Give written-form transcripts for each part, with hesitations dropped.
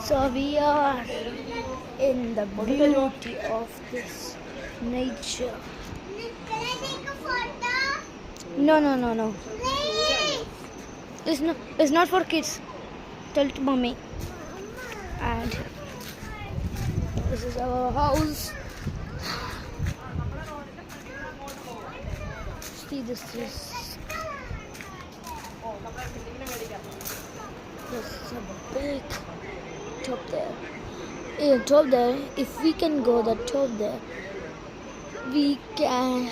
So we are in the beauty of this nature. Can I take a photo? No. Please. It's not for kids. Tell it to mommy. And this is our house. See, this is a big top there. Yeah, top there. If we can go the top there, we can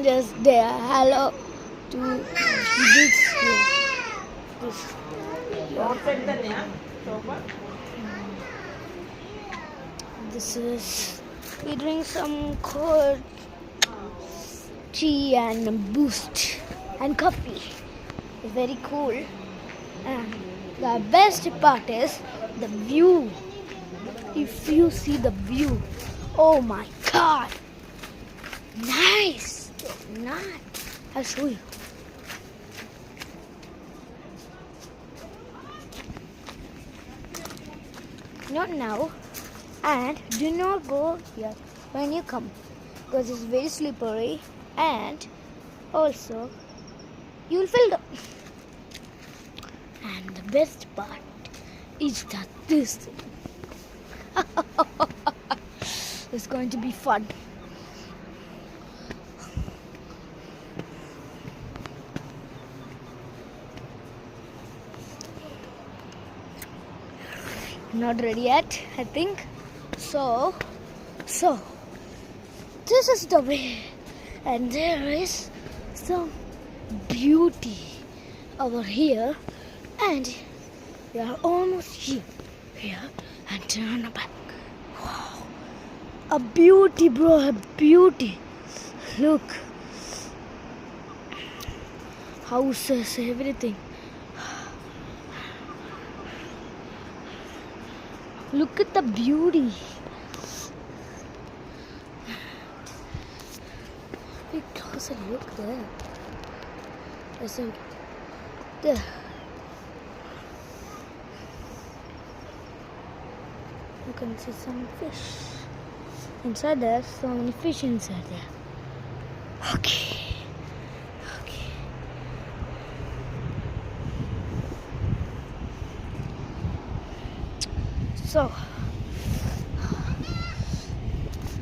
just there hello to this here. This. This is we drink some cold tea and boost and coffee. It's very cool. And the best part is the view. If you see the view, oh my god, nice. I'll show you. Not now, and do not go here when you come because it's very slippery, and also you'll feel the. And the best part is that this thing. It's going to be fun. Not ready yet, I think. So this is the way, and there is some beauty over here, and we are almost here, and turn back. Wow, a beauty, bro, a beauty. Look, houses, everything. Look at the beauty. Big closer look there. There. You can see some fish. Inside there, so many fish inside there. Okay. So